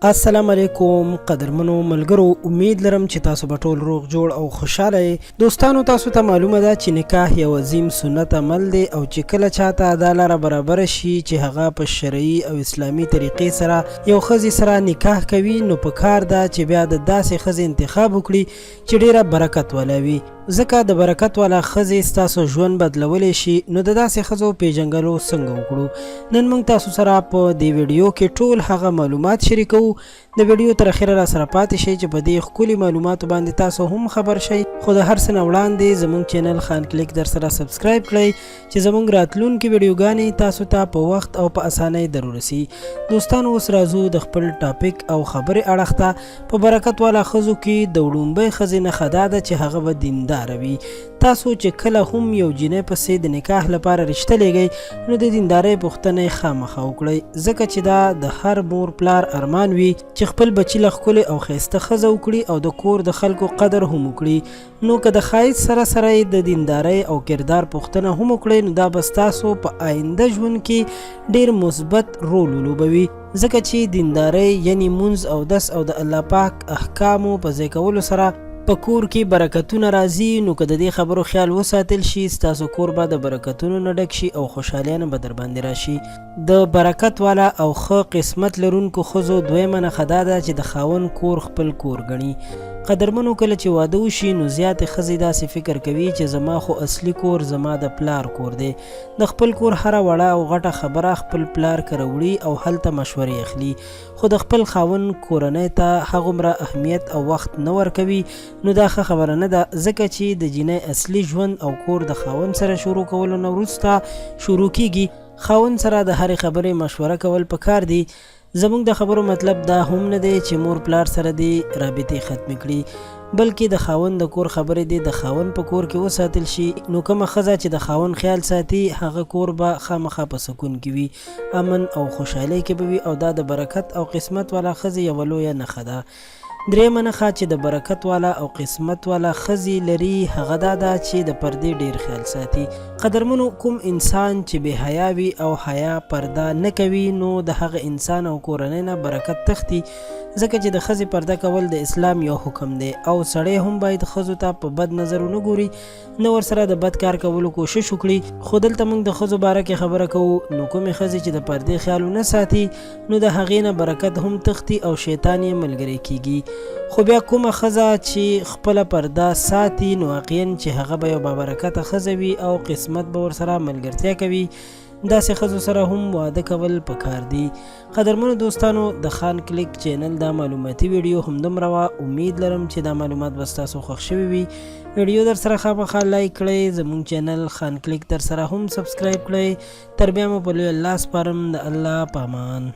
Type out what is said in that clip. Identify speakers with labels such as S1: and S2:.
S1: السلام علیکم قدرمنو ملګرو، امید لرم چې تاسو به ټول روغ جوړ او خوشاله یې. دوستانو، تاسو ته معلومه ده چې نکاح یو عظیم سنت عمل دی او چې کله چاته دا لاره برابر شي چې هغه په شرعي او اسلامي طریقې سره یو ښځې سره نکاح کوي، نو په کار ده چې بیا د داسې ښځې انتخاب وکړي چې ډیره برکت والا وي، ځکه د برکت والا ښځې ستاسو ژوند بدلولی شي. نو د داسې ښځو پیژنګلو څنګه وکړو؟ نن موږ تاسو سره په دې ویډیو کې ټول هغه معلومات شریکو. د ویډیو تر اخره را سره پاتې شئ چې په دې ښکلي معلوماتو باندې تاسو هم خبر شئ. خو د هر څه نه وړاندې زموږ چینل خان کلیک در سره سبسکرایب کړئ چې زموږ راتلونکي ویډیوګانې تاسو ته په وخت او په اسانۍ در ورسي. دوستانو، اوس راځو د خپل ټاپک او خبرې اړخ ته. په برکت والا ښځو کې د وړومبۍ ښځې نښه دا ده چې هغه به دینداره وي. تاسو چې کله هم یو جینۍ پسې د نکاح لپاره رشته لیږئ، نو د دیندارۍ پوښتنه یې خامخا وکړئ، ځکه چې دا د هر مور پلار ارمان وي چې خپل بچی له ښکلې او ښایسته ښځه وکړي او د کور د خلکو قدر هم وکړي. نو که د ښایست سره سره یې د دیندارۍ او کردار پوښتنه هم وکړئ، نو دا به ستاسو په آینده ژوند کې ډیر مثبت رول ولوبوي، ځکه چې دیندارۍ یعنی مونځ، اودس او د الله پاک احکامو په ځای کولو سره په کور کې برکتونه راځي. نو که د دې خبرو خیال وساتل شي، ستاسو کور به د برکتونو نه ډک شي او خوشحالیانه به در باندې راشي. د برکت والا او ښه قسمت لرونکو ښځو دویمه نښه دا ده چې د خاوند کور خپل کور ګڼي. قدرمنو، کله چې واده وشي، نو زیاتې ښځې داسې فکر کوي چې زما خو اصلي کور زما د پلار کور دی. د خپل کور هره وړه او غټه خبره خپل پلار کره وړي او هلته مشورې اخلي، خو د خپل خاوند کورنۍ ته هغومره اهمیت او وخت نه ورکوي. نو دا ښه خبره نه ده، ځکه چې د جینۍ اصلي ژوند او کور د خاوند سره شروع کولو نه وروسته شروع کیږي. خاوند سره د هرې خبرې مشوره کول پکار دي. زموږ د خبرو مطلب دا هم نه دی چې مور پلار سره دی رابطې ختمې کړي، بلکې د خاوند د کور خبرې دی د خاوند په کور کې وساتل شي. نو کومه ښځه چې د خاوند خیال ساتي، هغه کور به خامخا په سکون کې وي، امن او خوشحالۍ کې به وي، او دا د برکت او قسمت والا ښځې یوه لویه نښه ده. درېیمه نښه چې د برکت والا او قسمت والا ښځې لري، هغه دا ده چې د پردې ډیر خیال ساتي. قدرمنو، کوم انسان چې بې حیا وي او حیا پرده نه کوي، نو د هغه انسان او کورنۍ نه برکت تښتي، ځکه چې د ښځې پرده کول د اسلام یو حکم دی، او سړی هم باید ښځو ته په بد نظر ونه ګوري، نه ورسره د بد کار کولو کوشش وکړي. خو دلته موږ د ښځو باره کې خبره کوو، نو کومې ښځې چې د پردې خیال ونه ساتي، نو د هغې نه برکت هم تښتي او شیطان یې ملګری کیږي. خو بیا کومه ښځه چې خپله پرده ساتي، نو واقعا چې هغه به یو بابرکته ښځه وي او قسمت به ورسره ملګرتیا کوي. داسې ښځو سره هم واده کول پکار دي. قدرمنو دوستانو، د خان کلیک چینل دا معلوماتي ویډیو همدومره وه. امید لرم چې دا معلومات به ستاسو خوښ شوي وي. ویډیو در سره خامخا لایک کړئ، زموږ چینل خان کلیک در سره هم سبسکرایب کړئ. تر بیا مو په لوی الله سپارم. د الله په امان.